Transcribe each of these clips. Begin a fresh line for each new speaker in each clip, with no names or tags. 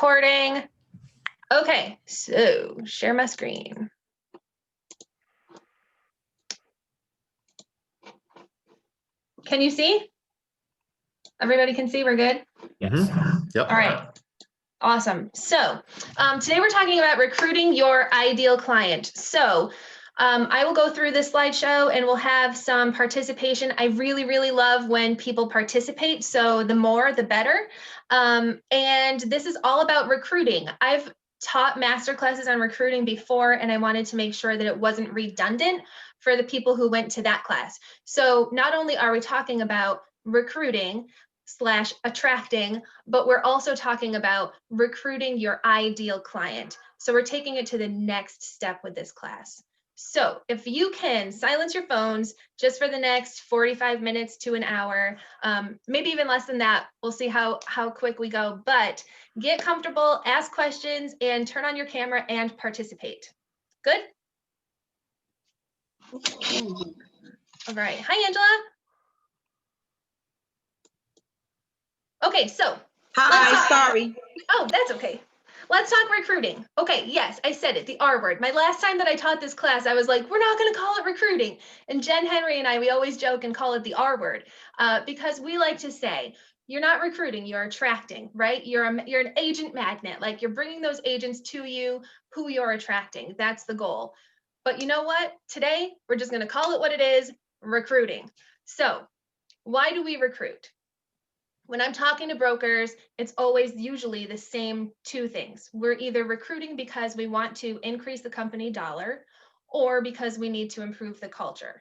Recording. Okay, so share my screen. Can you see? Everybody can see, we're good?
Yes. Yep.
All right, awesome. So today we're talking about recruiting your ideal client. So I will go through this slideshow and we'll have some participation. I really love when people participate. So the more, the better. And this is all about recruiting. I've taught masterclasses on recruiting before, and I wanted to make sure that it wasn't redundant for the people who went to that class. So not only are we talking about recruiting / attracting, but we're also talking about recruiting your ideal client. So we're taking it to the next step with this class. So if you can silence your phones just for the next 45 minutes to an hour, maybe even less than that, we'll see how quick we go, but get comfortable, ask questions, and turn on your camera and participate. Good? All right, hi Angela. Okay, so.
Hi, sorry.
Oh, that's okay. Let's talk recruiting. Okay, yes, I said it, the R word. My last time that I taught this class, I was like, we're not gonna call it recruiting. And Jen Henry and I, we always joke and call it the R word because we like to say, you're not recruiting, you're attracting, right? You're an agent magnet, like you're bringing those agents to you who you're attracting. That's the goal. But you know what? Today, we're just gonna call it what it is, recruiting. So why do we recruit? When I'm talking to brokers, it's always usually the same two things. We're either recruiting because we want to increase the company dollar or because we need to improve the culture.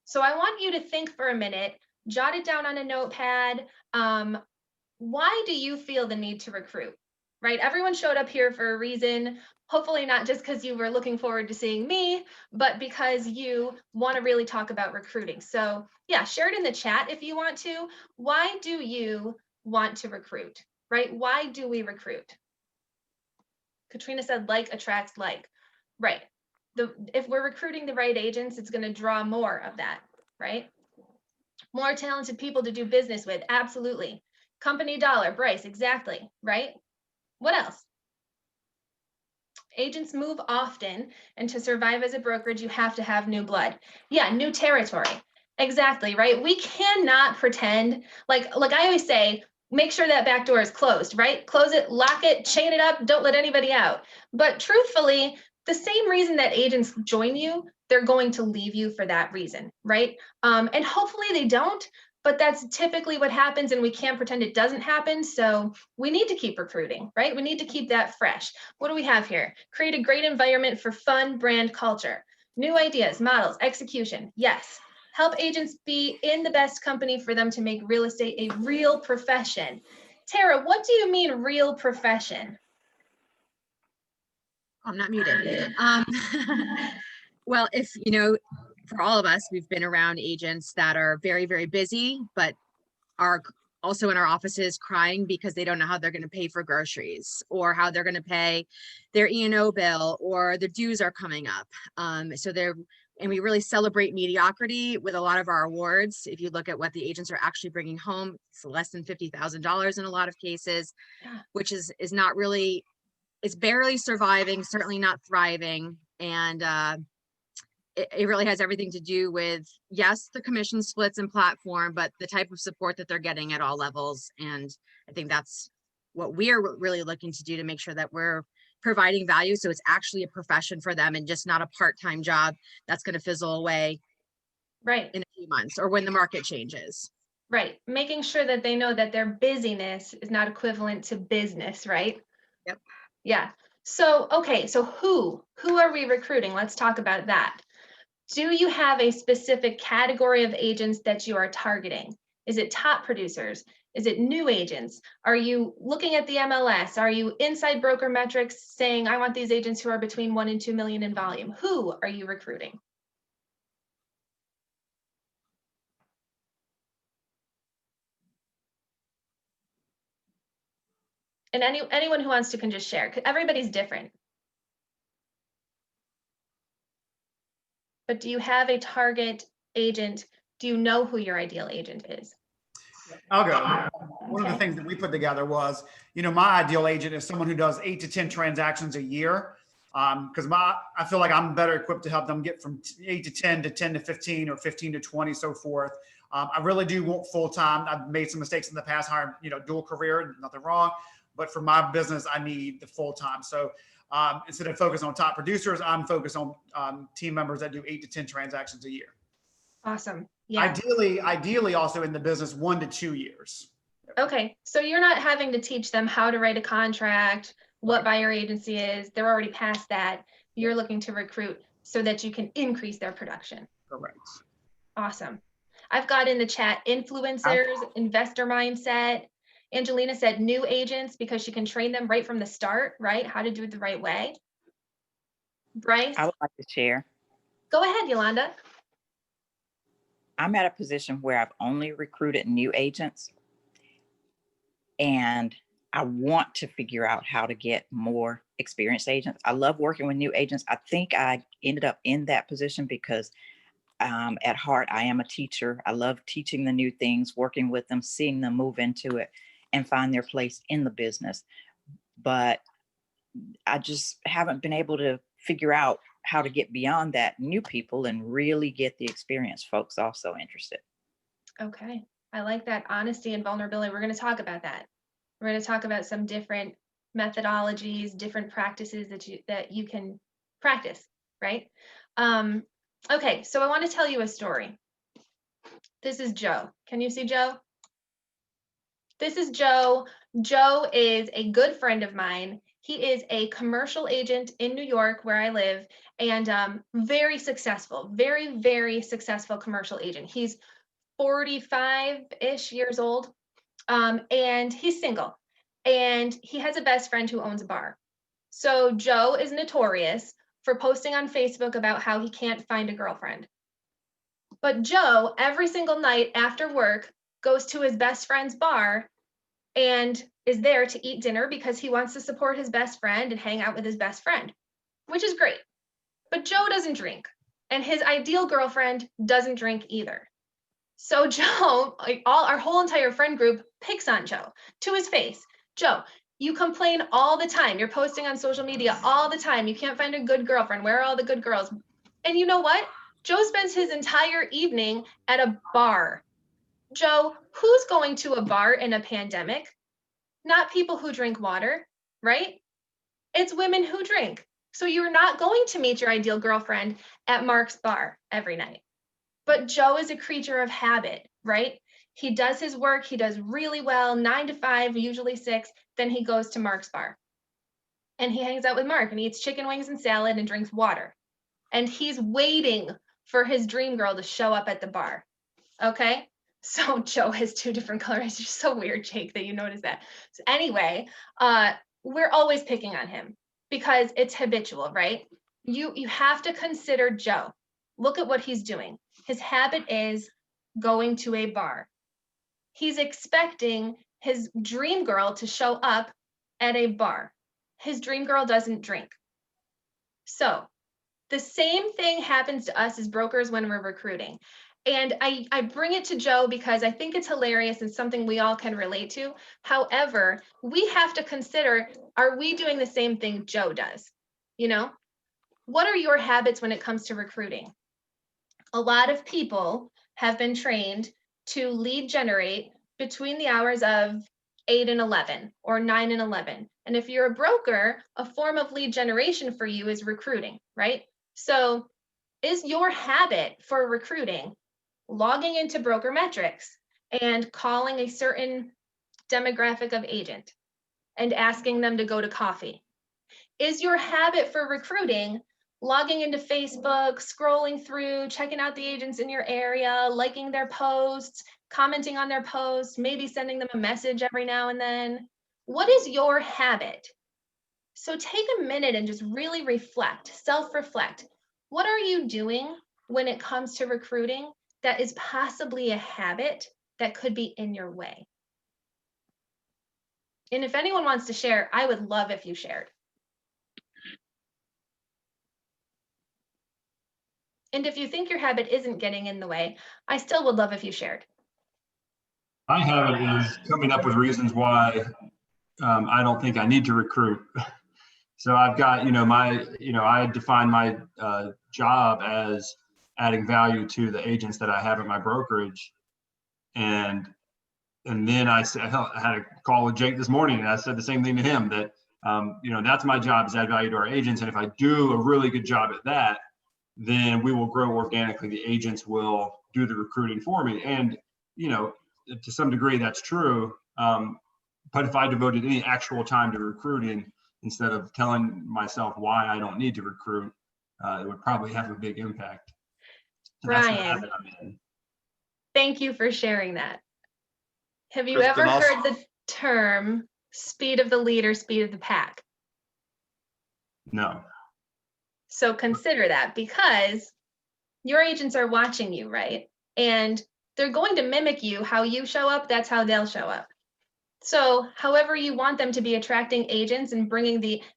So I want you to think for a minute, jot it down on a notepad. Why do you feel the need to recruit? Right? Everyone showed up here for a reason. Hopefully not just because you were looking forward to seeing me, but because you want to really talk about recruiting. So yeah, share it in the chat if you want to. Why do you want to recruit, right? Why do we recruit? Katrina said like attracts like, right? If we're recruiting the right agents, it's going to draw more of that, right? More talented people to do business with, absolutely. Company dollar, Bryce, exactly, right? What else? Agents move often, and to survive as a brokerage, you have to have new blood. Yeah, new territory. Exactly, right? We cannot pretend, like I always say, make sure that back door is closed, right? Close it, lock it, chain it up, don't let anybody out. But truthfully, the same reason that agents join you, they're going to leave you for that reason, right? And hopefully they don't, but that's typically what happens, and we can't pretend it doesn't happen. So we need to keep recruiting, right? We need to keep that fresh. What do we have here? Create a great environment for fun brand culture. New ideas, models, execution. Yes. Help agents be in the best company for them to make real estate a real profession. Tara, what do you mean real profession?
I'm not muted. Well, if you know, for all of us, we've been around agents that are very busy, but are also in our offices crying because they don't know how they're going to pay for groceries or how they're going to pay their E&O bill, or the dues are coming up. And we really celebrate mediocrity with a lot of our awards. If you look at what the agents are actually bringing home, it's less than $50,000 in a lot of cases, which is not really, it's barely surviving, certainly not thriving. And it really has everything to do with, yes, the commission splits and platform, but the type of support that they're getting at all levels. And I think that's what we're really looking to do, to make sure that we're providing value, so it's actually a profession for them and just not a part-time job that's going to fizzle away
right
in a few months or when the market changes.
Right, making sure that they know that their busyness is not equivalent to business, right?
Yep.
Yeah. So okay, so who are we recruiting? Let's talk about that. Do you have a specific category of agents that you are targeting? Is it top producers? Is it new agents? Are you looking at the MLS? Are you inside broker metrics saying, I want these agents who are between 1 and 2 million in volume? Who are you recruiting? And anyone who wants to can just share, because everybody's different. But do you have a target agent? Do you know who your ideal agent is?
I'll go. one of the
Okay.
things that we put together was, my ideal agent is someone who does 8 to 10 transactions a year. Because I feel like I'm better equipped to help them get from 8 to 10 to 10 to 15 or 15 to 20, so forth. I really do want full time. I've made some mistakes in the past, hiring, dual career, nothing wrong. But for my business, I need the full time. So instead of focusing on top producers, I'm focused on team members that do 8 to 10 transactions a year.
Awesome. Yeah.
Ideally, also in the business 1 to 2 years.
Okay. So you're not having to teach them how to write a contract, what buyer agency is. They're already past that. You're looking to recruit so that you can increase their production.
Correct.
Awesome. I've got in the chat influencers, investor mindset. Angelina said new agents because she can train them right from the start, right? How to do it the right way. Bryce,
I would like to share.
go ahead, Yolanda.
I'm at a position where I've only recruited new agents, and I want to figure out how to get more experienced agents. I love working with new agents. I think I ended up in that position because at heart, I am a teacher. I love teaching the new things, working with them, seeing them move into it and find their place in the business. But I just haven't been able to figure out how to get beyond that new people and really get the experienced folks also interested.
Okay. I like that honesty and vulnerability. We're going to talk about that. We're going to talk about some different methodologies, different practices that you can practice, right? Okay, so I want to tell you a story. This is Joe. Can you see Joe? This is Joe. Joe is a good friend of mine. He is a commercial agent in New York where I live, and very successful, very, very successful commercial agent. He's 45-ish years old, and he's single, and he has a best friend who owns a bar. So Joe is notorious for posting on Facebook about how he can't find a girlfriend. But Joe, every single night after work, goes to his best friend's bar and is there to eat dinner because he wants to support his best friend and hang out with his best friend, which is great. But Joe doesn't drink, and his ideal girlfriend doesn't drink either. So Joe, like our whole entire friend group, picks on Joe to his face. Joe, you complain all the time. You're posting on social media all the time. You can't find a good girlfriend. Where are all the good girls? And you know what? Joe spends his entire evening at a bar. Joe, who's going to a bar in a pandemic? Not people who drink water, right? It's women who drink. So you're not going to meet your ideal girlfriend at Mark's bar every night. But Joe is a creature of habit, right? He does his work, he does really well, 9 to 5, usually 6, then he goes to Mark's bar. And he hangs out with Mark and eats chicken wings and salad and drinks water. And he's waiting for his dream girl to show up at the bar. Okay? So Joe has 2 different colors. It's just so weird, Jake, that you notice that. So anyway, we're always picking on him because it's habitual, right? You have to consider Joe. Look at what he's doing. His habit is going to a bar. He's expecting his dream girl to show up at a bar. His dream girl doesn't drink. So the same thing happens to us as brokers when we're recruiting. And I bring it to Joe because I think it's hilarious and something we all can relate to. However, we have to consider, are we doing the same thing Joe does? You know, what are your habits when it comes to recruiting? A lot of people have been trained to lead generate between the hours of 8 and 11 or 9 and 11. And if you're a broker, a form of lead generation for you is recruiting, right? So is your habit for recruiting logging into Broker Metrics and calling a certain demographic of agent and asking them to go to coffee? Is your habit for recruiting logging into Facebook, scrolling through, checking out the agents in your area, liking their posts, commenting on their posts, maybe sending them a message every now and then? What is your habit? So take a minute and just really reflect, self-reflect. What are you doing when it comes to recruiting that is possibly a habit that could be in your way? And if anyone wants to share, I would love if you shared. And if you think your habit isn't getting in the way, I still would love if you shared.
My habit is coming up with reasons why I don't think I need to recruit. So I've got, I define my job as adding value to the agents that I have at my brokerage. And then I said, I had a call with Jake this morning, and I said the same thing to him, that, that's my job, is add value to our agents. And if I do a really good job at that, then we will grow organically. The agents will do the recruiting for me. And, to some degree that's true. But if I devoted any actual time to recruiting, instead of telling myself why I don't need to recruit, it would probably have a big impact. So that's the
Brian,
habit I'm in.
thank you for sharing that. Have you
Kristen,
ever
I'll-
heard the term speed of the leader, speed of the pack?
No.
So consider that, because your agents are watching you, right? And they're going to mimic you. How you show up, that's how they'll show up. So however you want them to be attracting agents and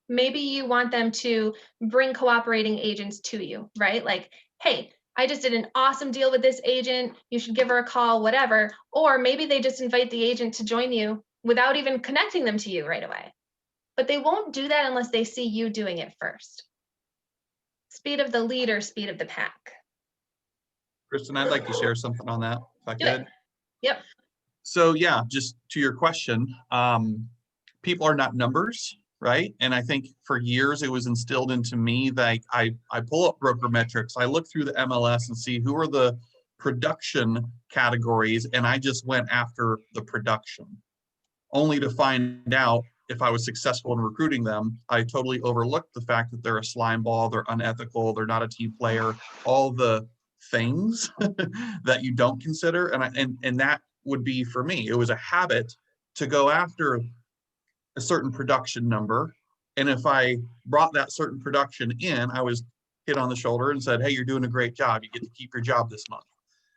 maybe you want them to bring cooperating agents to you, right? Like, hey, I just did an awesome deal with this agent. You should give her a call, whatever. Or maybe they just invite the agent to join you without even connecting them to you right away. But they won't do that unless they see you doing it first. Speed of the leader, speed of the pack.
Kristen, I'd like to share something on that, if I
Do it.
could.
Yep.
So yeah, just to your question, people are not numbers, right? And I think for years it was instilled into me that I pull up broker metrics, I look through the MLS and see who are the production categories, and I just went after the production, only to find out if I was successful in recruiting them, I totally overlooked the fact that they're a slime ball, they're unethical, they're not a team player, all the things that you don't consider. And that would be, for me, it was a habit to go after a certain production number. And if I brought that certain production in, I was hit on the shoulder and said, hey, you're doing a great job. You get to keep your job this month.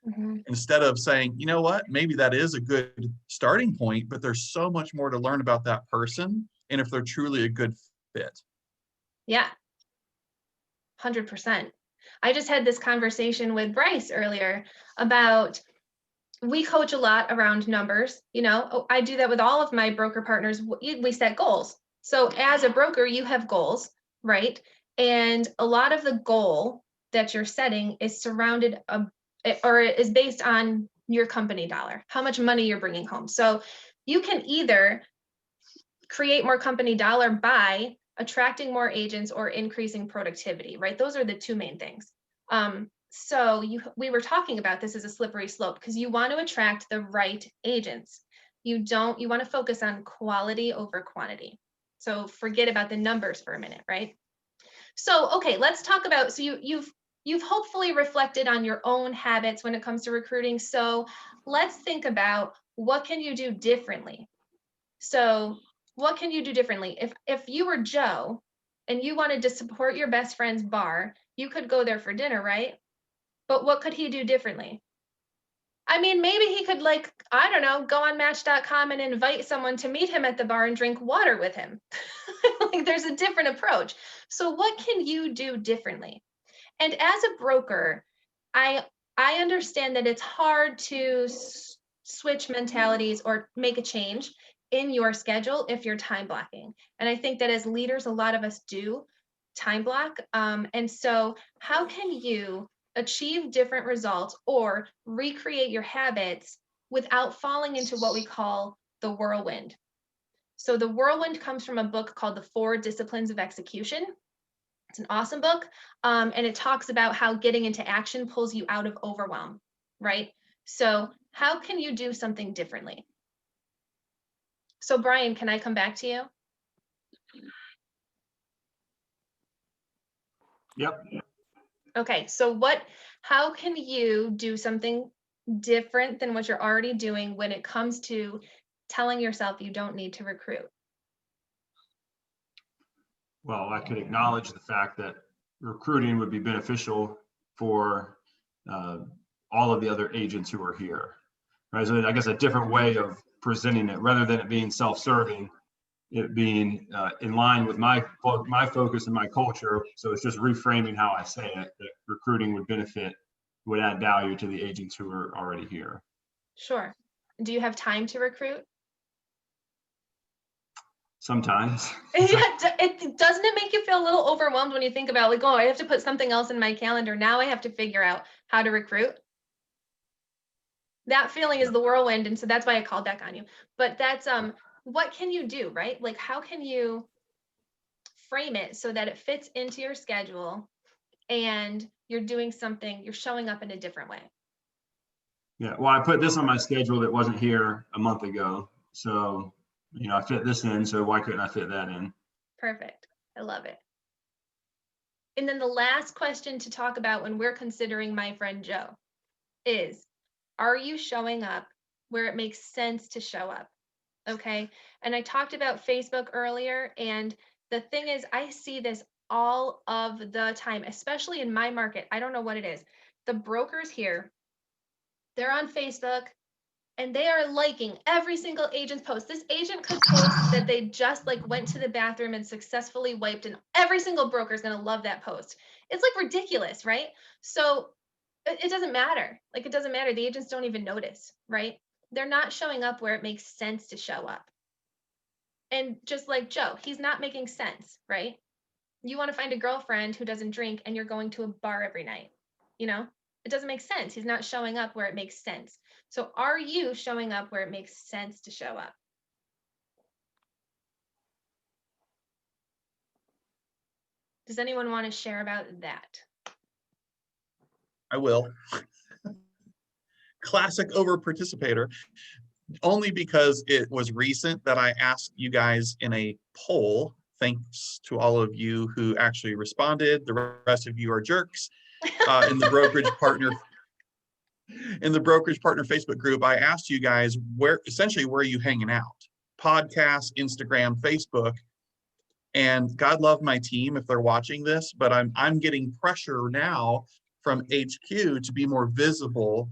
Mm-hmm.
Instead of saying, you know what, maybe that is a good starting point, but there's so much more to learn about that person and if they're truly a good fit.
Yeah, 100%. I just had this conversation with Bryce earlier about, we coach a lot around numbers. I do that with all of my broker partners. We set goals. So as a broker, you have goals, right? And a lot of the goal that you're setting is surrounded or is based on your company dollar, how much money you're bringing home. So you can either create more company dollar by attracting more agents or increasing productivity, right? Those are the two main things. So we were talking about this as a slippery slope, because you want to attract the right agents. You want to focus on quality over quantity. So forget about the numbers for a minute, right? So, okay, let's talk about, so you've hopefully reflected on your own habits when it comes to recruiting. So let's think about, what can you do differently? So what can you do differently? If you were Joe and you wanted to support your best friend's bar, you could go there for dinner, right? But what could he do differently? I mean, maybe he could, like, I don't know, go on Match.com and invite someone to meet him at the bar and drink water with him. Like, there's a different approach. So what can you do differently? And as a broker, I understand that it's hard to switch mentalities or make a change in your schedule if you're time blocking. And I think that as leaders, a lot of us do time block. And so how can you achieve different results or recreate your habits without falling into what we call the whirlwind? So the whirlwind comes from a book called The 4 Disciplines of Execution. It's an awesome book. And it talks about how getting into action pulls you out of overwhelm, right? So how can you do something differently? So Brian, can I come back to you?
Yep.
Okay, so how can you do something different than what you're already doing when it comes to telling yourself you don't need to recruit?
Well, I could acknowledge the fact that recruiting would be beneficial for all of the other agents who are here, right? So I guess a different way of presenting it, rather than it being self-serving, it being in line with my focus and my culture. So it's just reframing how I say it, that recruiting would add value to the agents who are already here.
Sure. Do you have time to recruit?
Sometimes.
Doesn't it make you feel a little overwhelmed when you think about like, oh, I have to put something else in my calendar. Now I have to figure out how to recruit. That feeling is the whirlwind. And so that's why I called back on you. But that's what can you do, right? Like, how can you frame it so that it fits into your schedule and you're doing something, you're showing up in a different way?
Yeah, well, I put this on my schedule that wasn't here a month ago. So, I fit this in, so why couldn't I fit that in?
Perfect. I love it. And then the last question to talk about when we're considering my friend Joe is, are you showing up where it makes sense to show up? Okay. And I talked about Facebook earlier. And the thing is, I see this all of the time, especially in my market. I don't know what it is. The brokers here, they're on Facebook and they are liking every single agent's post. This agent could post that they just like went to the bathroom and successfully wiped, and every single broker is going to love that post. It's like ridiculous, right? So it doesn't matter. Like, it doesn't matter. The agents don't even notice, right? They're not showing up where it makes sense to show up. And just like Joe, he's not making sense, right? You want to find a girlfriend who doesn't drink and you're going to a bar every night, it doesn't make sense. He's not showing up where it makes sense. So are you showing up where it makes sense to show up? Does anyone want to share about that?
I will. Classic over participator, only because it was recent that I asked you guys in a poll. Thanks to all of you who actually responded. The rest of you are jerks. In the brokerage partner Facebook group, I asked you guys where are you hanging out? Podcast, Instagram, Facebook. And God love my team if they're watching this, but I'm getting pressure now from HQ to be more visible,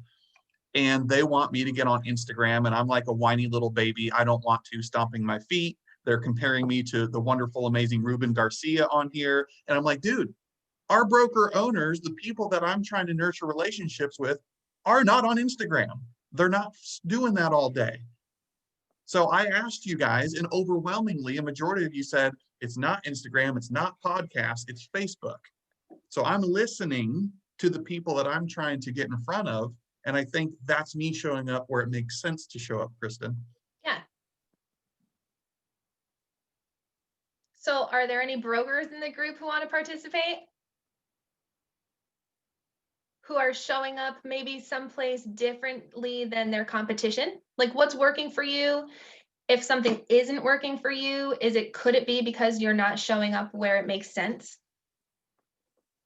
and they want me to get on Instagram, and I'm like a whiny little baby. I don't want to, stomping my feet. They're comparing me to the wonderful, amazing Ruben Garcia on here. And I'm like, dude, our broker owners, the people that I'm trying to nurture relationships with, are not on Instagram. They're not doing that all day. So I asked you guys, and overwhelmingly, a majority of you said, it's not Instagram, it's not podcast, it's Facebook. So I'm listening to the people that I'm trying to get in front of. And I think that's me showing up where it makes sense to show up, Kristen.
Yeah. So are there any brokers in the group who want to participate? Who are showing up maybe someplace differently than their competition? Like, what's working for you? If something isn't working for you, could it be because you're not showing up where it makes sense?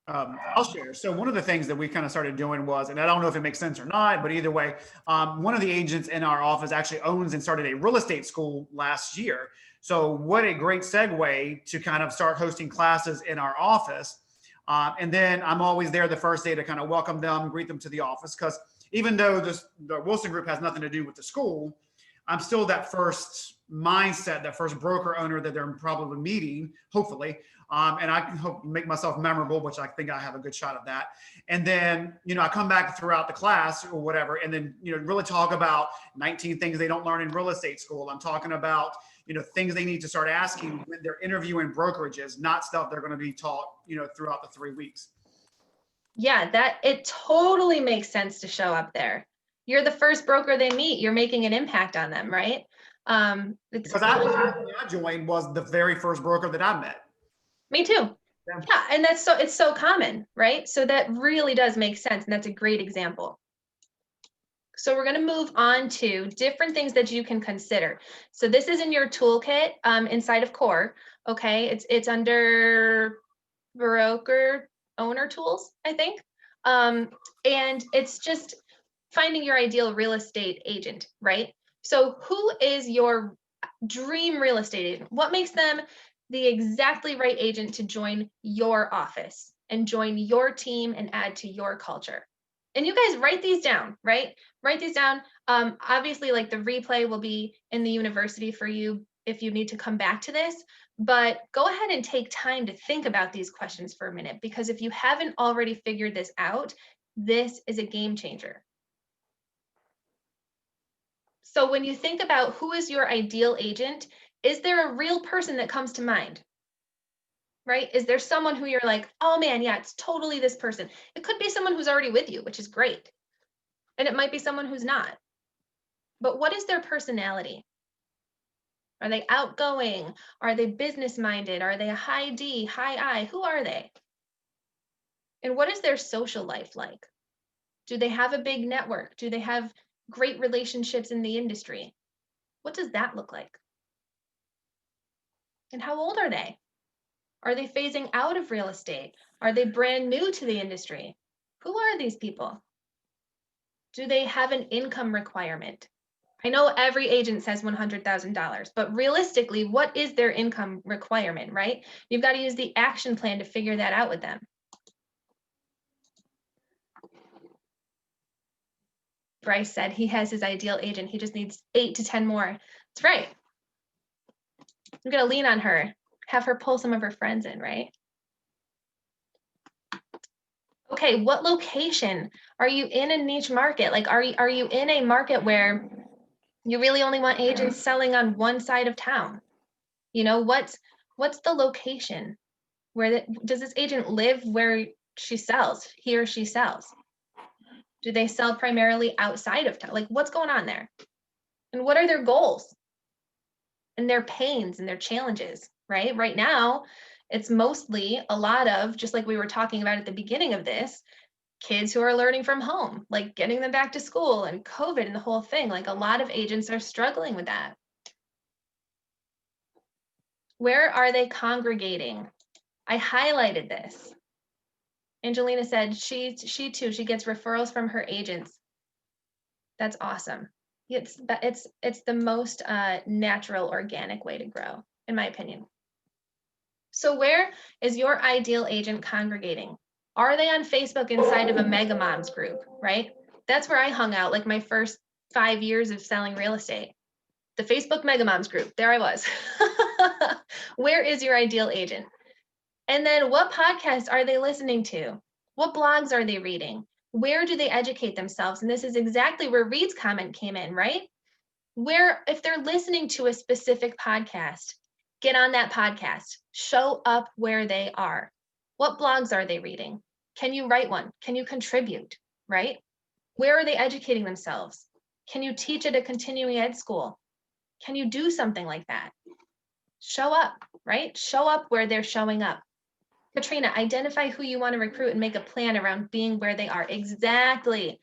I'll share. So one of the things that we kind of started doing was, and I don't know if it makes sense or not, but either way, one of the agents in our office actually owns and started a real estate school last year. So what a great segue to kind of start hosting classes in our office. And then I'm always there the first day to kind of welcome them, greet them to the office. Because even though the Wilson Group has nothing to do with the school, I'm still that first mindset, that first broker owner that they're probably meeting, hopefully. And I can hope make myself memorable, which I think I have a good shot at that. And then, I come back throughout the class or whatever, and then, really talk about 19 things they don't learn in real estate school. I'm talking about, things they need to start asking when they're interviewing brokerages, not stuff they're going to be taught, throughout the 3 weeks.
Yeah, it totally makes sense to show up there. You're the first broker they meet. You're making an impact on them, right?
Because I joined was the very first broker that I met.
Me too. Yeah, and it's so common, right? So that really does make sense, and that's a great example. So we're going to move on to different things that you can consider. So this is in your toolkit inside of Core. Okay, it's under broker owner tools, I think, and it's just finding your ideal real estate agent, right? So who is your dream real estate agent? What makes them the exactly right agent to join your office and join your team and add to your culture? And you guys write these down, right? Write these down. Obviously, like the replay will be in the university for you if you need to come back to this, but go ahead and take time to think about these questions for a minute, because if you haven't already figured this out, this is a game changer. So when you think about who is your ideal agent, is there a real person that comes to mind? Right? Is there someone who you're like, oh man, yeah, it's totally this person. It could be someone who's already with you, which is great. And it might be someone who's not. But what is their personality? Are they outgoing? Are they business minded? Are they a high D, high I? Who are they? And what is their social life like? Do they have a big network? Do they have great relationships in the industry? What does that look like? And how old are they? Are they phasing out of real estate? Are they brand new to the industry? Who are these people? Do they have an income requirement? I know every agent says $100,000, but realistically, what is their income requirement, right? You've got to use the action plan to figure that out with them. Bryce said he has his ideal agent. He just needs 8 to 10 more. That's right. I'm going to lean on her, have her pull some of her friends in, right? Okay, what location? Are you in a niche market? Like, are you in a market where you really only want agents selling on one side of town? You know, what's the location? Does this agent live where she sells, he or she sells? Do they sell primarily outside of town? Like, what's going on there? And what are their goals? And their pains and their challenges, right? Right now, it's mostly a lot of, just like we were talking about at the beginning of this, kids who are learning from home, like getting them back to school and COVID and the whole thing. Like a lot of agents are struggling with that. Where are they congregating? I highlighted this. Angelina said she too, she gets referrals from her agents. That's awesome. It's the most natural, organic way to grow, in my opinion. So where is your ideal agent congregating? Are they on Facebook inside of a Mega Moms group, right? That's where I hung out like my first 5 years of selling real estate. The Facebook Mega Moms group, there I was. Where is your ideal agent? And then what podcasts are they listening to? What blogs are they reading? Where do they educate themselves? And this is exactly where Reed's comment came in, right? Where, if they're listening to a specific podcast, get on that podcast, show up where they are. What blogs are they reading? Can you write one? Can you contribute, right? Where are they educating themselves? Can you teach at a continuing ed school? Can you do something like that? Show up, right? Show up where they're showing up. Katrina, identify who you want to recruit and make a plan around being where they are. Exactly.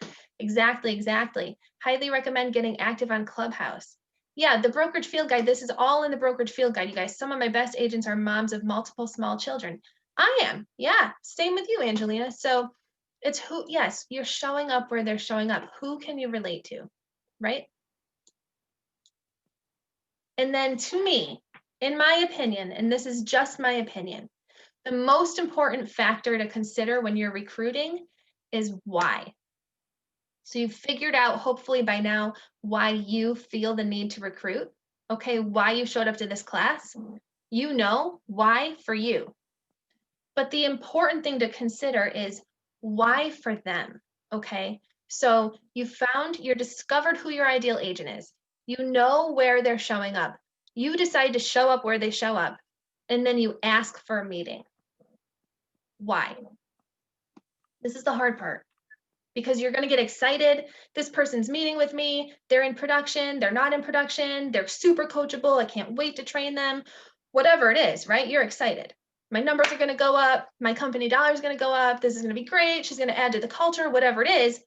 Highly recommend getting active on Clubhouse. Yeah, the brokerage field guide, this is all in the brokerage field guide, you guys. Some of my best agents are moms of multiple small children. I am, yeah, same with you, Angelina. So it's who, yes, you're showing up where they're showing up. Who can you relate to, right? And then to me, in my opinion, and this is just my opinion, the most important factor to consider when you're recruiting is why. So you've figured out, hopefully by now, why you feel the need to recruit, okay, why you showed up to this class. You know why for you. But the important thing to consider is why for them, okay? So you discovered who your ideal agent is. You know where they're showing up. You decide to show up where they show up, and then you ask for a meeting. Why? This is the hard part, because you're going to get excited. This person's meeting with me. They're in production. They're not in production. They're super coachable. I can't wait to train them. Whatever it is, right? You're excited. My numbers are going to go up. My company dollar is going to go up. This is going to be great. She's going to add to the culture, whatever it is.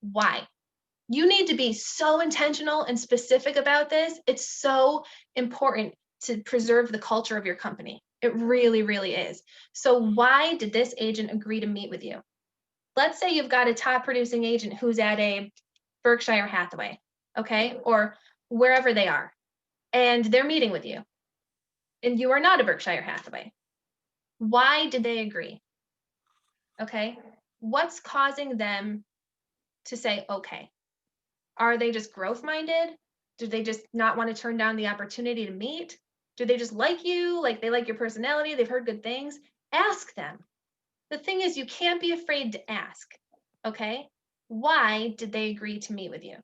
Why? You need to be so intentional and specific about this. It's so important to preserve the culture of your company. It really, really is. So why did this agent agree to meet with you? Let's say you've got a top producing agent who's at a Berkshire Hathaway, okay, or wherever they are, and they're meeting with you, and you are not a Berkshire Hathaway. Why did they agree? Okay, what's causing them to say, okay? Are they just growth minded? Do they just not want to turn down the opportunity to meet? Do they just like you? Like they like your personality? They've heard good things? Ask them. The thing is, you can't be afraid to ask, okay? Why did they agree to meet with you?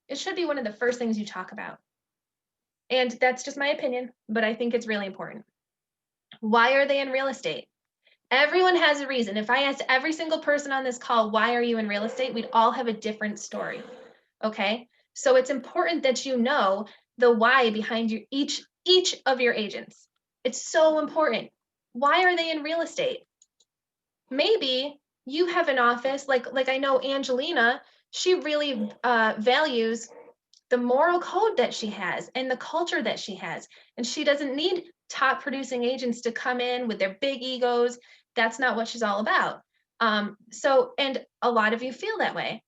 It should be one of the first things you talk about. And that's just my opinion, but I think it's really important. Why are they in real estate? Everyone has a reason. If I asked every single person on this call, why are you in real estate? We'd all have a different story. Okay. So it's important that you know the why behind each of your agents. It's so important. Why are they in real estate? Maybe you have an office like I know Angelina, she really values the moral code that she has and the culture that she has. And she doesn't need top producing agents to come in with their big egos. That's not what she's all about. And a lot of you feel that way.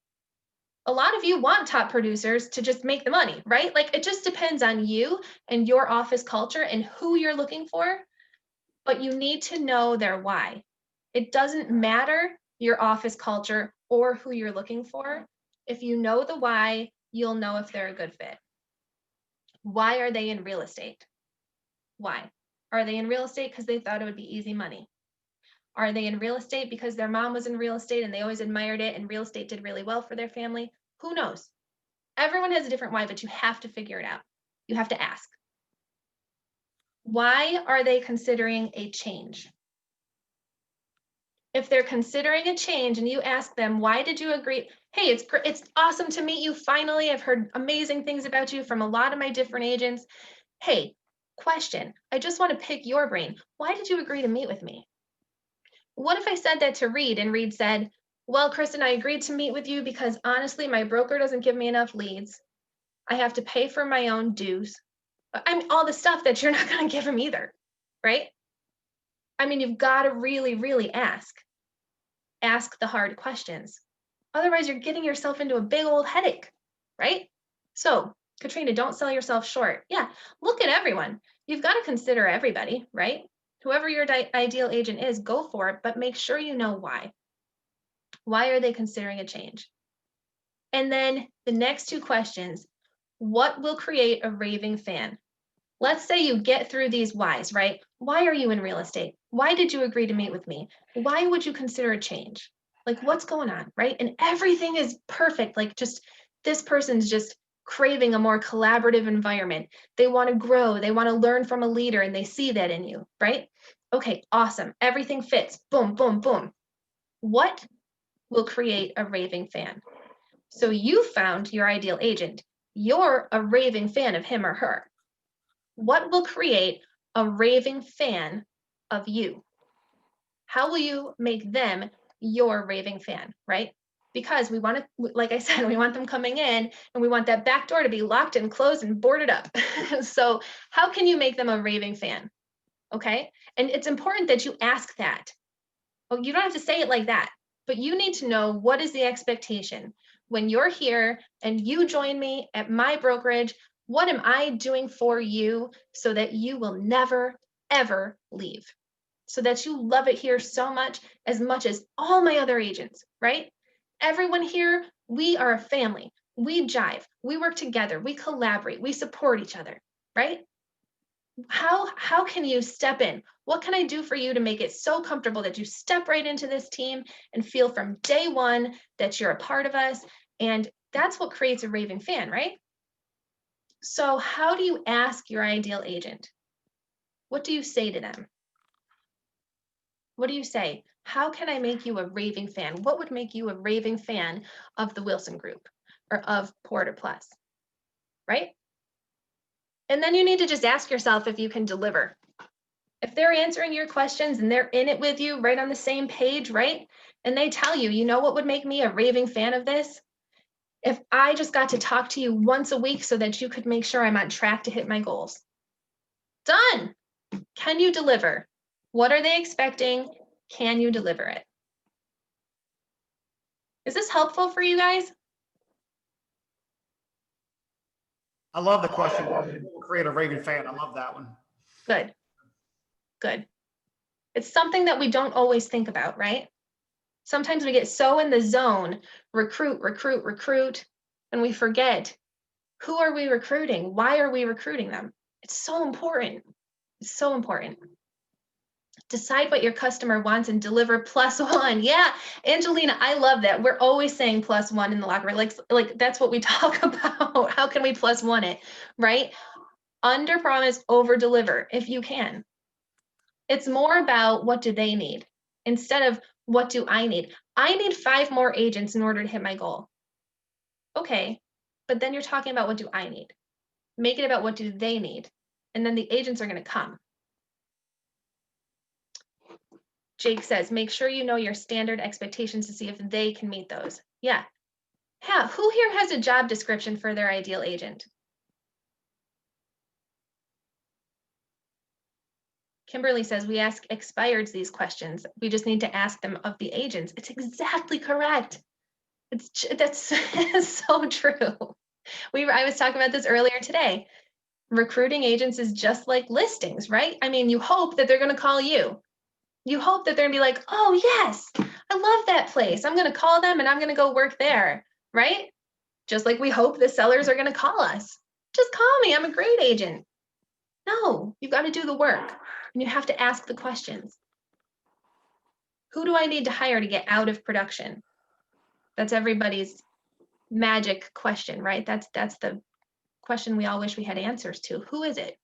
A lot of you want top producers to just make the money, right? Like it just depends on you and your office culture and who you're looking for. But you need to know their why. It doesn't matter your office culture or who you're looking for. If you know the why, you'll know if they're a good fit. Why are they in real estate? Why? Are they in real estate because they thought it would be easy money? Are they in real estate because their mom was in real estate and they always admired it and real estate did really well for their family? Who knows? Everyone has a different why, but you have to figure it out. You have to ask. Why are they considering a change? If they're considering a change and you ask them, why did you agree? Hey, it's awesome to meet you finally. I've heard amazing things about you from a lot of my different agents. Hey, question, I just want to pick your brain. Why did you agree to meet with me? What if I said that to Reed and Reed said, well, Kristen, I agreed to meet with you because honestly, my broker doesn't give me enough leads. I have to pay for my own dues. I mean, all the stuff that you're not going to give him either, right? I mean, you've got to really, really ask. Ask the hard questions. Otherwise, you're getting yourself into a big old headache, right? So, Katrina, don't sell yourself short. Yeah, look at everyone. You've got to consider everybody, right? Whoever your ideal agent is, go for it, but make sure you know why. Why are they considering a change? And then the next two questions, what will create a raving fan? Let's say you get through these whys, right? Why are you in real estate? Why did you agree to meet with me? Why would you consider a change? Like what's going on, right? And everything is perfect. Like just this person's just craving a more collaborative environment. They want to grow. They want to learn from a leader and they see that in you, right? Okay, awesome. Everything fits. Boom, boom, boom. What will create a raving fan? So you found your ideal agent. You're a raving fan of him or her. What will create a raving fan of you? How will you make them your raving fan, right? Because we want to, like I said, we want them coming in and we want that back door to be locked and closed and boarded up. So how can you make them a raving fan? Okay. And it's important that you ask that. Well, you don't have to say it like that, but you need to know what is the expectation. When you're here and you join me at my brokerage, what am I doing for you so that you will never, ever leave? So that you love it here so much as all my other agents, right? Everyone here, we are a family. We jive, we work together, we collaborate, we support each other, right? How can you step in? What can I do for you to make it so comfortable that you step right into this team and feel from day one that you're a part of us? And that's what creates a raving fan, right? So how do you ask your ideal agent? What do you say to them? What do you say? How can I make you a raving fan? What would make you a raving fan of the Wilson Group or of Porter Plus, right? And then you need to just ask yourself if you can deliver. If they're answering your questions and they're in it with you right on the same page, right? And they tell you, you know what would make me a raving fan of this? If I just got to talk to you once a week so that you could make sure I'm on track to hit my goals. Done. Can you deliver? What are they expecting? Can you deliver it? Is this helpful for you guys?
I love the question. We'll create a raving fan. I love that one.
Good. Good. It's something that we don't always think about, right? Sometimes we get so in the zone, recruit, recruit, recruit, and we forget, who are we recruiting? Why are we recruiting them? It's so important. It's so important. Decide what your customer wants and deliver +1. Yeah, Angelina, I love that. We're always saying +1 in the locker room. Like that's what we talk about. How can we +1 it, right? Under promise, over deliver if you can. It's more about what do they need instead of what do I need. I need 5 more agents in order to hit my goal. Okay, but then you're talking about what do I need. Make it about what do they need, and then the agents are going to come. Jake says, make sure you know your standard expectations to see if they can meet those. Yeah. Yeah. Who here has a job description for their ideal agent? Kimberly says, we ask expireds these questions. We just need to ask them of the agents. It's exactly correct. That's so true. I was talking about this earlier today. Recruiting agents is just like listings, right? I mean, you hope that they're going to call you. You hope that they're gonna be like, oh yes, I love that place. I'm gonna call them and I'm gonna go work there, right? Just like we hope the sellers are gonna call us. Just call me, I'm a great agent. No, you've got to do the work and you have to ask the questions. Who do I need to hire to get out of production? That's everybody's magic question, right? That's the question we all wish we had answers to. Who is it?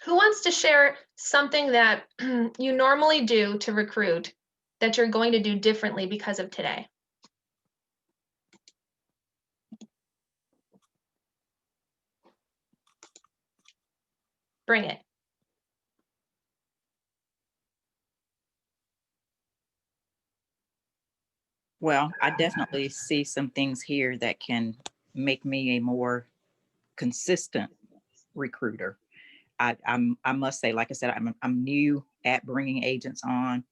Who wants to share something that you normally do to recruit that you're going to do differently because of today? Bring it.
Well, I definitely see some things here that can make me a more consistent recruiter. I must say, like I said, I'm new at bringing agents on.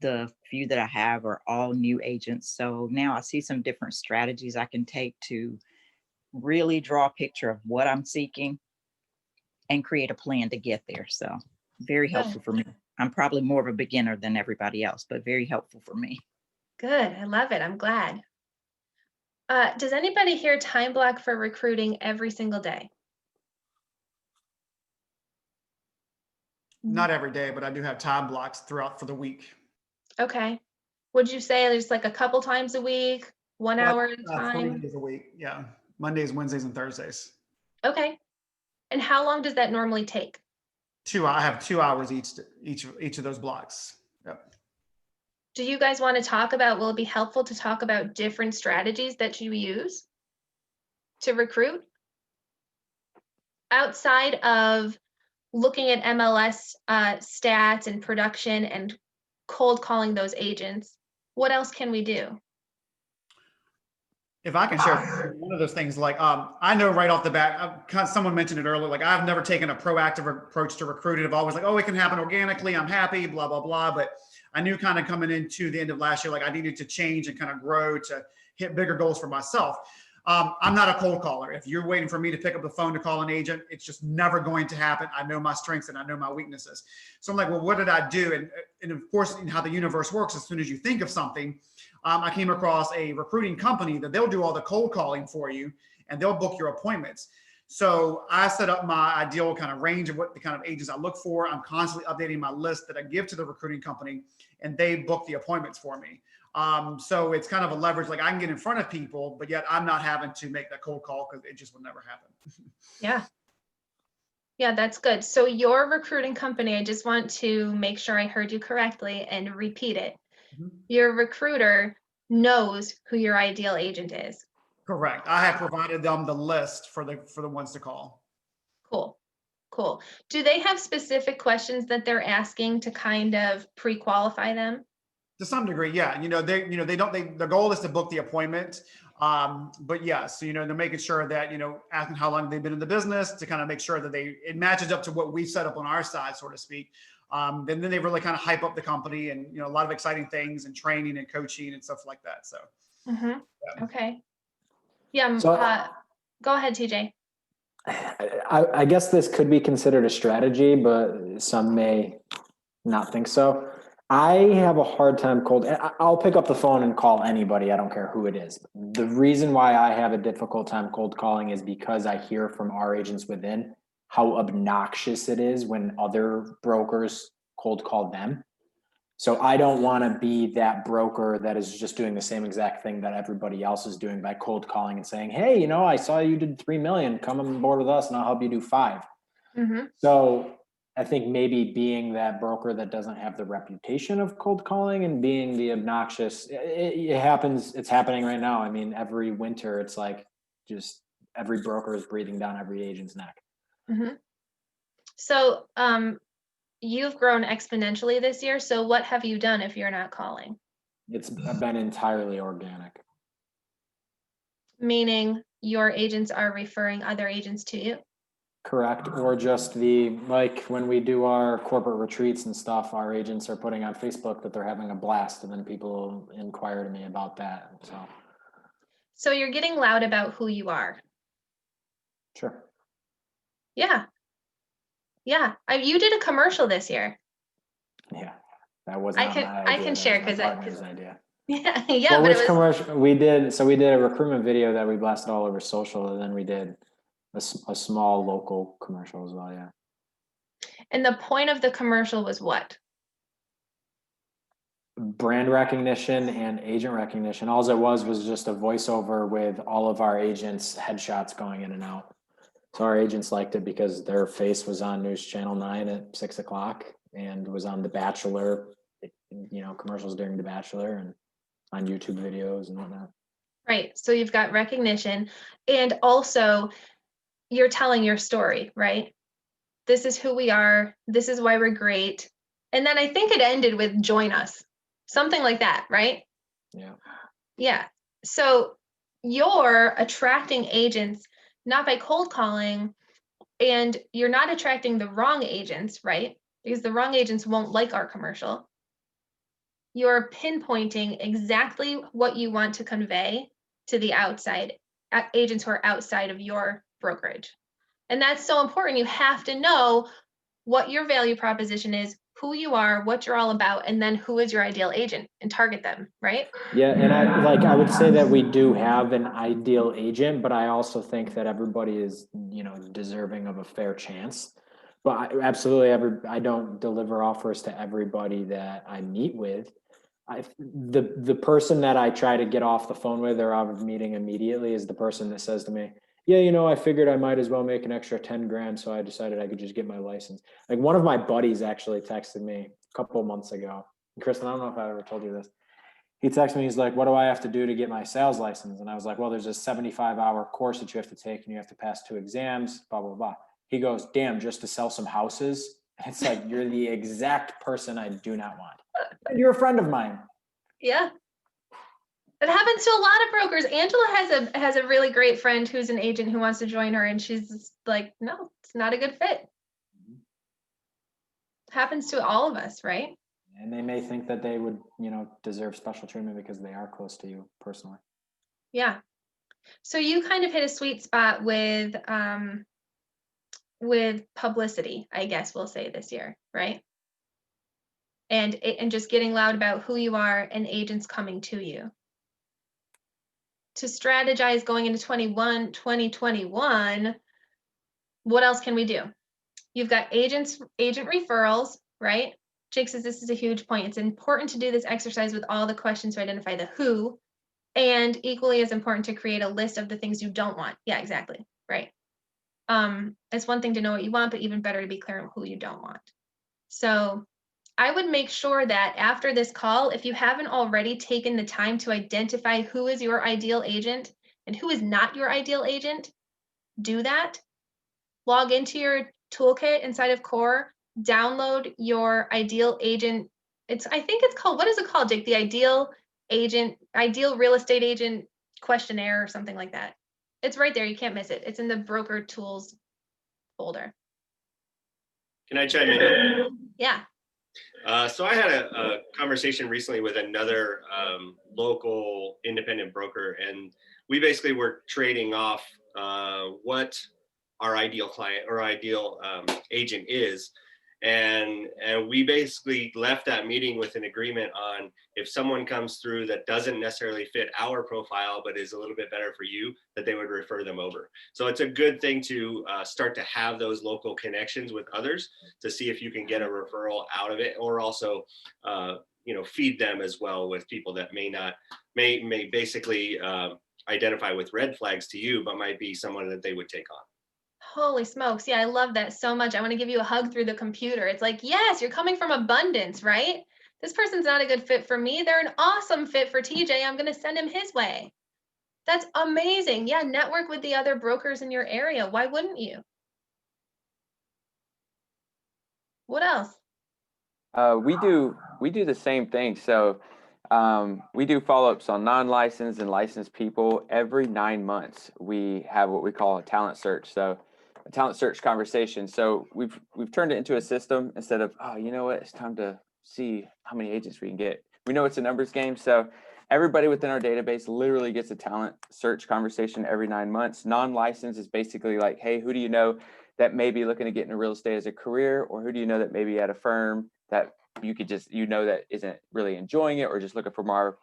The few that I have are all new agents. So now I see some different strategies I can take to really draw a picture of what I'm seeking and create a plan to get there. So very helpful for me. I'm probably more of a beginner than everybody else, but very helpful for me.
Good. I love it. I'm glad. Does anybody here time block for recruiting every single day?
Not every day, but I do have time blocks throughout for the week.
Okay. Would you say there's like a couple times a week, 1 hour at a
3
time?
days a week. Yeah. Mondays, Wednesdays, and Thursdays.
Okay. And how long does that normally take?
I have 2 hours each of those blocks. Yep.
Do you guys want to talk about, will it be helpful to talk about different strategies that you use to recruit? Outside of looking at MLS stats and production and cold calling those agents, what else can we do?
If I can share one of those things, like I know right off the bat, someone mentioned it earlier, like I've never taken a proactive approach to recruiting. I've always like, oh, it can happen organically. I'm happy, blah, blah, blah. But I knew kind of coming into the end of last year, like I needed to change and kind of grow to hit bigger goals for myself. I'm not a cold caller. If you're waiting for me to pick up the phone to call an agent, it's just never going to happen. I know my strengths and I know my weaknesses. So I'm like, well, what did I do? And of course, how the universe works, as soon as you think of something, I came across a recruiting company that they'll do all the cold calling for you and they'll book your appointments. So I set up my ideal kind of range of what the kind of agents I look for. I'm constantly updating my list that I give to the recruiting company and they book the appointments for me. So it's kind of a leverage, like I can get in front of people, but yet I'm not having to make that cold call because it just would never happen.
Yeah. Yeah, that's good. So your recruiting company, I just want to make sure I heard you correctly and repeat it.
Mhm.
Your recruiter knows who your ideal agent is.
Correct. I have provided them the list for the ones to call.
Cool. Cool. Do they have specific questions that they're asking to kind of pre-qualify them?
To some degree, yeah. The goal is to book the appointment. But yes, they're making sure that, asking how long they've been in the business to kind of make sure that it matches up to what we've set up on our side, so to speak. And then they really kind of hype up the company and, a lot of exciting things and training and coaching and stuff like that. So.
Mm-hmm.
Yeah.
Okay. Yeah.
So-
Go ahead, TJ.
I guess this could be considered a strategy, but some may not think so. I have a hard time I'll pick up the phone and call anybody. I don't care who it is. The reason why I have a difficult time cold calling is because I hear from our agents within how obnoxious it is when other brokers cold call them. So I don't want to be that broker that is just doing the same exact thing that everybody else is doing by cold calling and saying, hey, you know, I saw you did 3 million, come on board with us and I'll help you do 5.
Mm-hmm.
So I think maybe being that broker that doesn't have the reputation of cold calling and being the obnoxious, it happens. It's happening right now. I mean, every winter, it's like just every broker is breathing down every agent's neck.
Mm-hmm. So, you've grown exponentially this year. So what have you done if you're not calling?
It's been entirely organic.
Meaning your agents are referring other agents to you?
Correct. Or just like when we do our corporate retreats and stuff, our agents are putting on Facebook that they're having a blast, and then people inquire to me about that.
So you're getting loud about who you are.
Sure.
Yeah. Yeah. You did a commercial this year.
Yeah. That was
I
not
can-
my
I
idea.
can
That
share
was my
'cause I-
partner's idea.
Yeah. Yeah.
Well,
But
which
it was,
commercial we did? So we did a recruitment video that we blasted all over social, and then we did a small local commercial as well. Yeah.
and the point of the commercial was what?
Brand recognition and agent recognition. All it was just a voiceover with all of our agents' headshots going in and out. So our agents liked it because their face was on News Channel 9 at 6 o'clock and was on The Bachelor, you know, commercials during The Bachelor and on YouTube videos and whatnot.
Right. So you've got recognition, and also you're telling your story, right? This is who we are. This is why we're great. And then I think it ended with join us, something like that, right?
Yeah.
Yeah. So you're attracting agents not by cold calling, and you're not attracting the wrong agents, right? Because the wrong agents won't like our commercial. You're pinpointing exactly what you want to convey to the outside agents who are outside of your brokerage. And that's so important. You have to know what your value proposition is, who you are, what you're all about, and then who is your ideal agent and target them, right?
Yeah, and I would say that we do have an ideal agent, but I also think that everybody is, you know, deserving of a fair chance. But I don't deliver offers to everybody that I meet with. The person that I try to get off the phone with or out of meeting immediately is the person that says to me, yeah, you know, I figured I might as well make an extra 10 grand. So I decided I could just get my license. Like one of my buddies actually texted me a couple of months ago. Kristen, I don't know if I ever told you this. He texted me, he's like, what do I have to do to get my sales license? And I was like, well, there's a 75-hour course that you have to take and you have to pass 2 exams, blah, blah, blah. He goes, damn, just to sell some houses? It's like, you're the exact person I do not want. And you're a friend of mine.
Yeah. It happens to a lot of brokers. Angela has a really great friend who's an agent who wants to join her, and she's like, no, it's not a good fit. Happens to all of us, right?
And they may think that they would, you know, deserve special treatment because they are close to you personally.
Yeah. So you kind of hit a sweet spot with publicity, I guess we'll say this year, right? And just getting loud about who you are and agents coming to you. To strategize going into 2021, what else can we do? You've got agent referrals, right? Jake says this is a huge point. It's important to do this exercise with all the questions to identify the who, and equally as important to create a list of the things you don't want. Yeah, exactly, right. It's one thing to know what you want, but even better to be clear on who you don't want. So I would make sure that after this call, if you haven't already taken the time to identify who is your ideal agent and who is not your ideal agent, do that. Log into your toolkit inside of Core, download your ideal agent. I think it's called, what is it called, Jake? The ideal real estate agent questionnaire or something like that. It's right there. You can't miss it. It's in the broker tools folder.
Can I chime in?
Yeah.
So I had a conversation recently with another local independent broker, and we basically were trading off what our ideal client or ideal agent is. And we basically left that meeting with an agreement on, if someone comes through that doesn't necessarily fit our profile but is a little bit better for you, that they would refer them over. So it's a good thing to start to have those local connections with others to see if you can get a referral out of it, or also feed them as well with people that may basically identify with red flags to you, but might be someone that they would take on.
Holy smokes. Yeah, I love that so much. I want to give you a hug through the computer. It's like, yes, you're coming from abundance, right? This person's not a good fit for me. They're an awesome fit for TJ. I'm going to send him his way. That's amazing. Yeah, network with the other brokers in your area. Why wouldn't you? What else?
We do the same thing. So we do follow-ups on non-licensed and licensed people. Every 9 months, we have what we call a talent search. So a talent search conversation. So we've turned it into a system instead of, oh, you know what, it's time to see how many agents we can get. We know it's a numbers game. So everybody within our database literally gets a talent search conversation every 9 months. Non-licensed is basically like, hey, who do you know that may be looking to get into real estate as a career, or who do you know that may be at a firm that you could just, that isn't really enjoying it or just looking for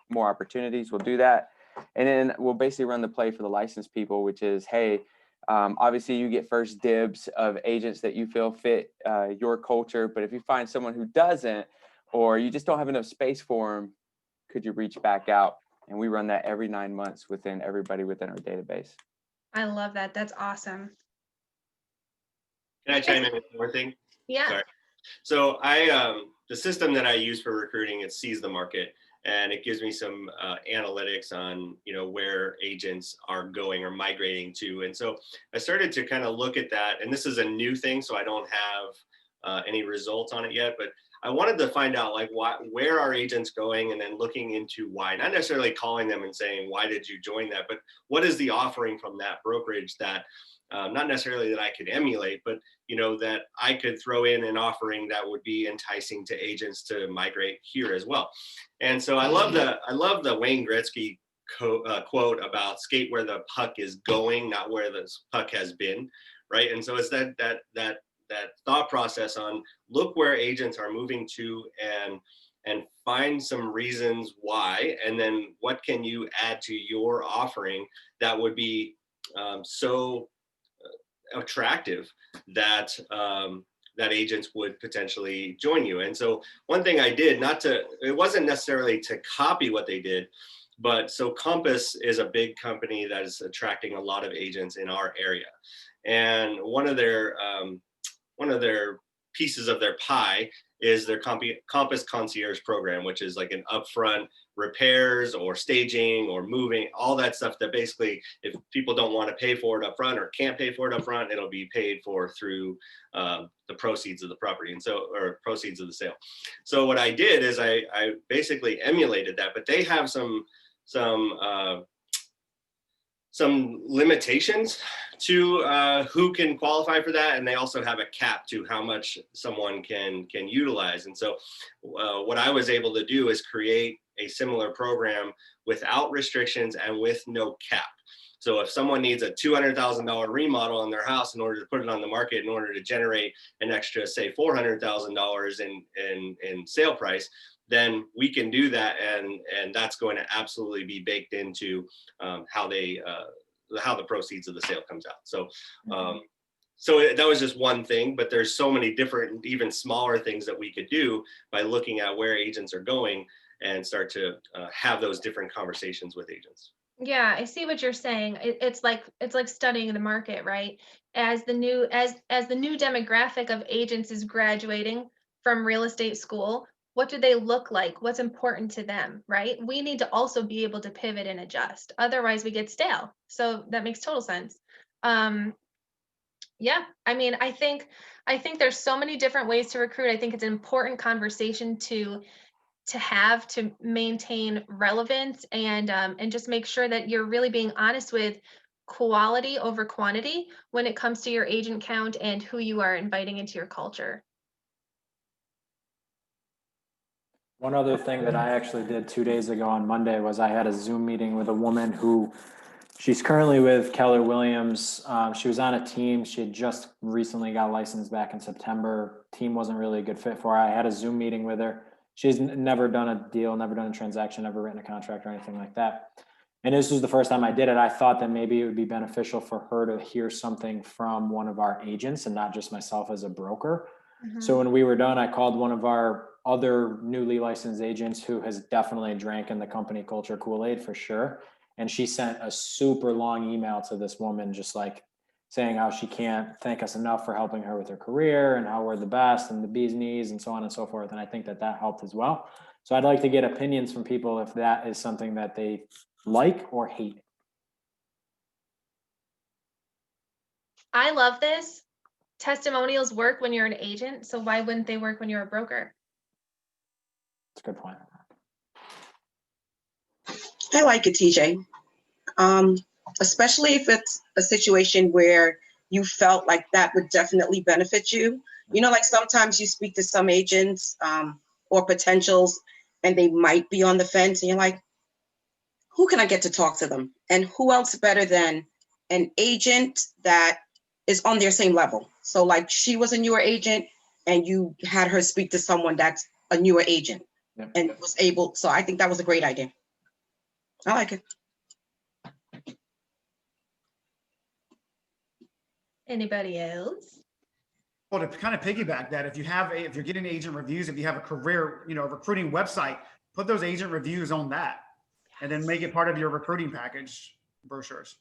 more opportunities. We'll do that. And then we'll basically run the play for the licensed people, which is, hey, obviously you get first dibs of agents that you feel fit your culture. But if you find someone who doesn't, or you just don't have enough space for them, could you reach back out? And we run that every 9 months within everybody within our database.
I love that. That's awesome.
Can I chime in with one more thing?
Yeah.
Sorry. So the system that I use for recruiting, it sees the market, and it gives me some analytics on, where agents are going or migrating to. And so I started to kind of look at that, and this is a new thing, so I don't have any results on it yet, but I wanted to find out where are agents going, and then looking into why, not necessarily calling them and saying, why did you join that? But what is the offering from that brokerage that not necessarily that I could emulate, but that I could throw in an offering that would be enticing to agents to migrate here as well. And so I love the Wayne Gretzky quote about skate where the puck is going, not where the puck has been, right? And so it's that thought process on look where agents are moving to and find some reasons why, and then what can you add to your offering that would be so attractive that that agents would potentially join you. And so one thing I did, it wasn't necessarily to copy what they did, but so Compass is a big company that is attracting a lot of agents in our area. And one of their pieces of their pie is their Compass Concierge program, which is like an upfront repairs or staging or moving, all that stuff that basically, if people don't want to pay for it upfront or can't pay for it upfront, it'll be paid for through the proceeds of the property, or proceeds of the sale. So what I did is I basically emulated that, but they have some limitations to who can qualify for that, and they also have a cap to how much someone can utilize. And so what I was able to do is create a similar program without restrictions and with no cap. So if someone needs a $200,000 remodel on their house in order to put it on the market, in order to generate an extra, say, $400,000 in sale price, then we can do that, and that's going to absolutely be baked into how the proceeds of the sale comes out. So that was just one thing, but there's so many different, even smaller things that we could do by looking at where agents are going and start to have those different conversations with agents.
Yeah, I see what you're saying. It's like studying the market, right? As the new demographic of agents is graduating from real estate school, what do they look like? What's important to them, right? We need to also be able to pivot and adjust. Otherwise, we get stale. So that makes total sense. Yeah, I mean, I think there's so many different ways to recruit. I think it's an important conversation to have to maintain relevance and just make sure that you're really being honest with quality over quantity when it comes to your agent count and who you are inviting into your culture.
One other thing that I actually did 2 days ago on Monday was I had a Zoom meeting with a woman who She's currently with Keller Williams. She was on a team. She had just recently got licensed back in September. Team wasn't really a good fit for her. I had a Zoom meeting with her. She's never done a deal, never done a transaction, never written a contract or anything like that. And this was the first time I did it. I thought that maybe it would be beneficial for her to hear something from one of our agents and not just myself as a broker. So when we were done, I called one of our other newly licensed agents who has definitely drank in the company culture Kool-Aid for sure. And she sent a super long email to this woman, just like saying how she can't thank us enough for helping her with her career and how we're the best and the bee's knees and so on and so forth. And I think that that helped as well. So I'd like to get opinions from people if that is something that they like or hate.
I love this. Testimonials work when you're an agent, so why wouldn't they work when you're a broker?
That's a good point.
I like it, TJ. Especially if it's a situation where you felt like that would definitely benefit you. You know, like sometimes you speak to some agents or potentials and they might be on the fence and you're like, who can I get to talk to them? And who else better than an agent that is on their same level? So like she was a newer agent and you had her speak to someone that's a newer agent and was able. So I think that was a great idea. I like it.
Anybody else?
Well, to kind of piggyback that, if you're getting agent reviews, if you have a career, a recruiting website, put those agent reviews on that and then make it part of your recruiting package brochures.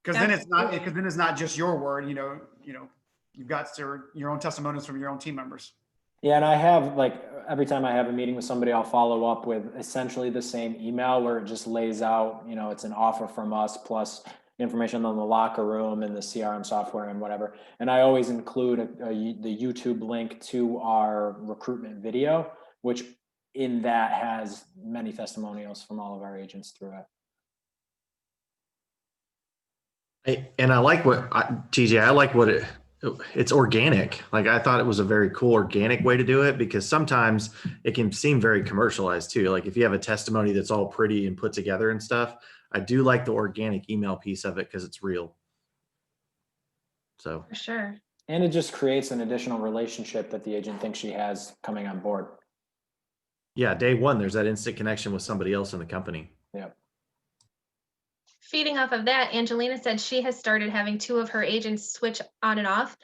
Because then it's not just your word, you've got your own testimonials from your own team members.
Yeah, and I have, like, every time I have a meeting with somebody, I'll follow up with essentially the same email where it just lays out, it's an offer from us plus information on the locker room and the CRM software and whatever. And I always include the YouTube link to our recruitment video, which in that has many testimonials from all of our agents through it.
And I like TJ, I like it's organic. Like, I thought it was a very cool organic way to do it, because sometimes it can seem very commercialized too. Like if you have a testimony that's all pretty and put together and stuff, I do like the organic email piece of it because it's real. So
For sure.
And it just creates an additional relationship that the agent thinks she has coming on board.
Yeah, day one, there's that instant connection with somebody else in the company.
Yeah.
Feeding off of that, Angelina said she has started having 2 of her agents switch on and off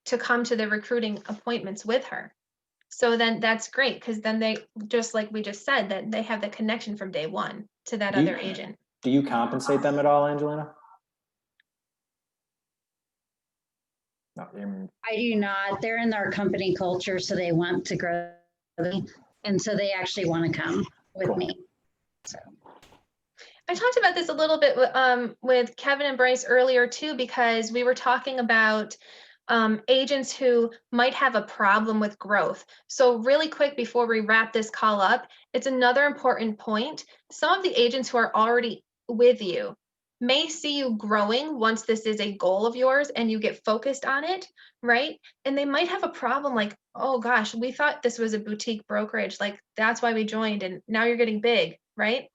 to come to the recruiting appointments with her. So then that's great, because then they, just like we just said, that they have the connection from day one to that other agent.
Do you compensate them at all, Angelina? No,
I do not. They're in our company culture, so they want to grow, and so they actually want to come with me. So.
I talked about this a little bit with Kevin and Bryce earlier too, because we were talking about agents who might have a problem with growth. So really quick before we wrap this call up, it's another important point. Some of the agents who are already with you may see you growing once this is a goal of yours and you get focused on it, right? And they might have a problem like, oh gosh, we thought this was a boutique brokerage. Like that's why we joined and now you're getting big, right?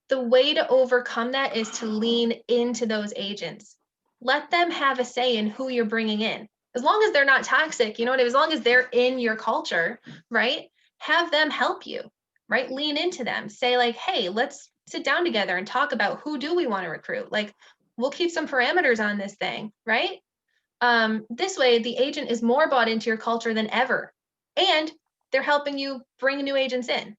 The way to overcome that is to lean into those agents. Let them have a say in who you're bringing in. As long as they're not toxic, as long as they're in your culture, right? Have them help you, right? Lean into them. Say like, hey, let's sit down together and talk about who do we want to recruit? Like, we'll keep some parameters on this thing, right? This way, the agent is more bought into your culture than ever. And they're helping you bring new agents in.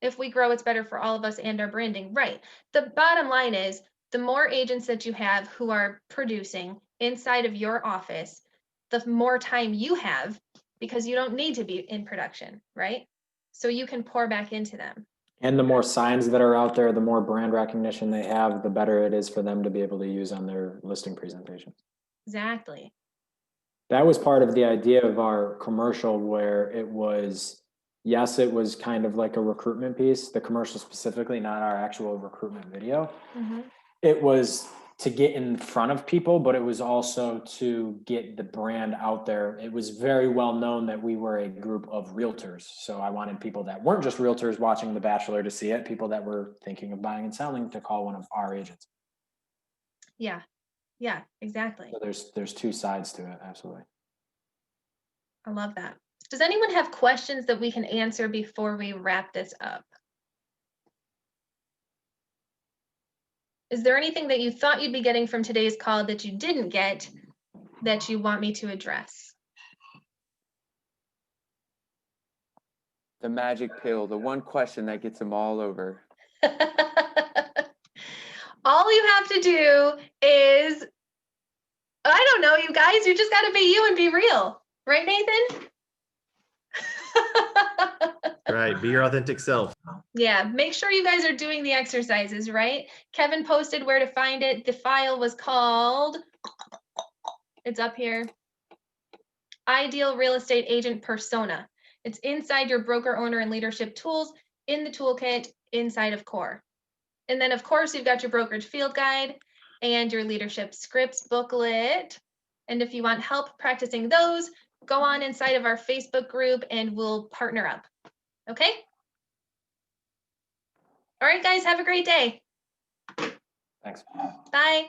If we grow, it's better for all of us and our branding, right? The bottom line is the more agents that you have who are producing inside of your office, the more time you have because you don't need to be in production, right? So you can pour back into them.
And the more signs that are out there, the more brand recognition they have, the better it is for them to be able to use on their listing presentations.
Exactly.
That was part of the idea of our commercial where it was, yes, it was kind of like a recruitment piece, the commercial specifically, not our actual recruitment video.
Mm-hmm.
It was to get in front of people, but it was also to get the brand out there. It was very well known that we were a group of realtors. So I wanted people that weren't just realtors watching The Bachelor to see it, people that were thinking of buying and selling to call one of our agents.
Yeah. Yeah, exactly.
So there's two sides to it. Absolutely.
I love that. Does anyone have questions that we can answer before we wrap this up? Is there anything that you thought you'd be getting from today's call that you didn't get that you want me to address?
The magic pill, the one question that gets them all over.
All you have to do is, I don't know, you guys, you just got to be you and be real. Right, Nathan?
Right. Be your authentic self.
Yeah, make sure you guys are doing the exercises, right? Kevin posted where to find it. The file was called, it's up here, Ideal Real Estate Agent Persona. It's inside your broker, owner, and leadership tools in the toolkit inside of Core. And then, of course, you've got your brokerage field guide and your leadership scripts booklet. And if you want help practicing those, go on inside of our Facebook group and we'll partner up. Okay? All right, guys, have a great day.
Thanks.
Bye.